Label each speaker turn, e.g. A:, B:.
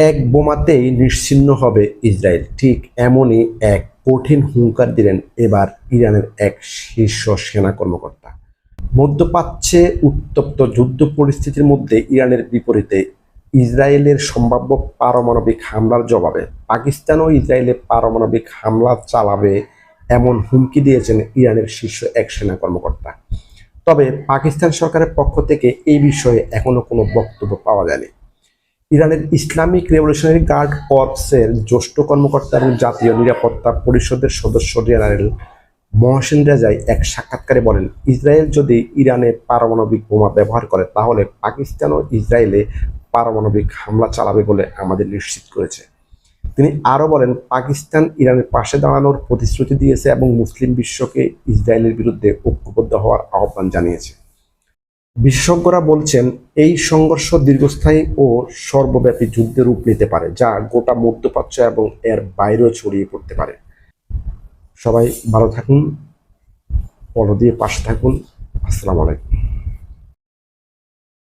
A: এক বোমাতেই নিশ্চিহ্ন হবে ইসরায়েল, ঠিক এমনই এক কঠিন হুঙ্কার দিলেন এবার ইরানের এক শীর্ষ সেনা কর্মকর্তা। মধ্যপ্রাচ্যে উত্তপ্ত যুদ্ধ পরিস্থিতির মধ্যে ইরানের বিপরীতে ইসরায়েলের সম্ভাব্য পারমাণবিক হামলার জবাবে পাকিস্তানও ইসরায়েলে পারমাণবিক হামলা চালাবে এমন হুমকি দিয়েছেন ইরানের শীর্ষ এক সেনা কর্মকর্তা। তবে পাকিস্তান সরকারের পক্ষ থেকে এই বিষয়ে এখনো কোনো বক্তব্য পাওয়া যায়নি। ইরানের ইসলামিক রেভলিউশনারি গার্ড কর্পসের জ্যেষ্ঠ কর্মকর্তা এবং জাতীয় নিরাপত্তা পরিষদের সদস্য জেনারেল মহসেন রেজাই এক সাক্ষাৎকারে বলেন, ইসরায়েল যদি ইরানে পারমাণবিক বোমা ব্যবহার করে তাহলে পাকিস্তানও ইসরায়েলে পারমাণবিক হামলা চালাবে বলে আমাদের নিশ্চিত করেছে। তিনি আরও বলেন, পাকিস্তান ইরানের পাশে দাঁড়ানোর প্রতিশ্রুতি দিয়েছে এবং মুসলিম বিশ্বকে ইসরায়েলের বিরুদ্ধে ঐক্যবদ্ধ হওয়ার আহ্বান জানিয়েছে। বিশেষজ্ঞরা বলছেন, এই সংঘর্ষ দীর্ঘস্থায়ী ও সর্বব্যাপী যুদ্ধের রূপ নিতে পারে, যা গোটা মধ্যপ্রাচ্য এবং এর বাইরেও ছড়িয়ে পড়তে পারে। সবাই ভালো থাকুন, ফলো দিয়ে পাশে থাকুন। আসসালামু আলাইকুম।